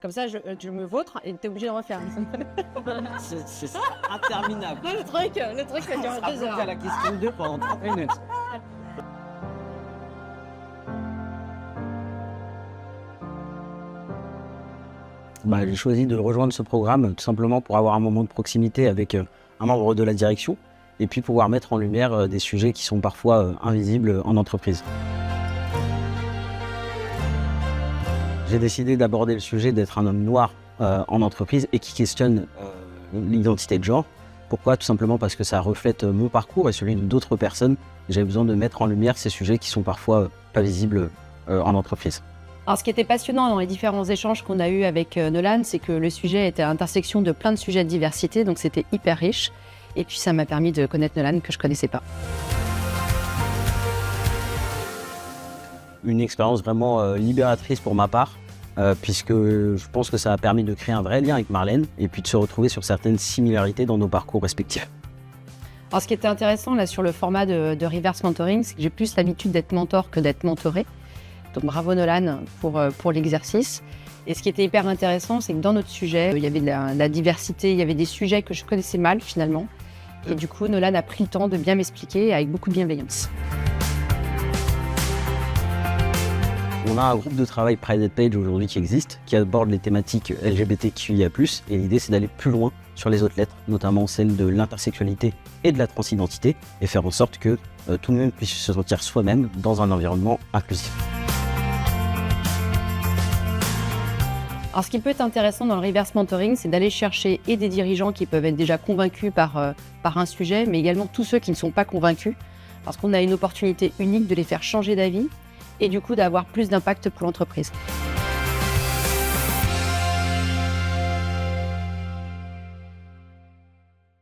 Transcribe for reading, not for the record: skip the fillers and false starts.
Comme ça, je me vautre et t'es obligé de refaire. C'est interminable. Non, le truc ça dure 2 heures. À la question 2 pendant 30 minutes. J'ai choisi de rejoindre ce programme tout simplement pour avoir un moment de proximité avec un membre de la direction et puis pouvoir mettre en lumière des sujets qui sont parfois invisibles en entreprise. J'ai décidé d'aborder le sujet d'être un homme noir en entreprise et qui questionne l'identité de genre. Pourquoi? Tout simplement parce que ça reflète mon parcours et celui d'autres personnes. J'avais besoin de mettre en lumière ces sujets qui sont parfois pas visibles en entreprise. Alors, ce qui était passionnant dans les différents échanges qu'on a eus avec Nolan, c'est que le sujet était à l'intersection de plein de sujets de diversité, donc c'était hyper riche. Et puis ça m'a permis de connaître Nolan que je ne connaissais pas. Une expérience vraiment libératrice pour ma part, puisque je pense que ça a permis de créer un vrai lien avec Marlène et puis de se retrouver sur certaines similarités dans nos parcours respectifs. Alors, ce qui était intéressant là sur le format de Reverse Mentoring, c'est que j'ai plus l'habitude d'être mentor que d'être mentoré. Donc bravo Nolan pour l'exercice. Et ce qui était hyper intéressant, c'est que dans notre sujet, il y avait de la diversité, il y avait des sujets que je connaissais mal finalement. Et du coup, Nolan a pris le temps de bien m'expliquer avec beaucoup de bienveillance. On a un groupe de travail Private Page aujourd'hui qui existe, qui aborde les thématiques LGBTQIA+, et l'idée c'est d'aller plus loin sur les autres lettres, notamment celle de l'intersexualité et de la transidentité, et faire en sorte que tout le monde puisse se sentir soi-même dans un environnement inclusif. Alors, ce qui peut être intéressant dans le reverse mentoring, c'est d'aller chercher et des dirigeants qui peuvent être déjà convaincus par un sujet, mais également tous ceux qui ne sont pas convaincus, parce qu'on a une opportunité unique de les faire changer d'avis et du coup d'avoir plus d'impact pour l'entreprise.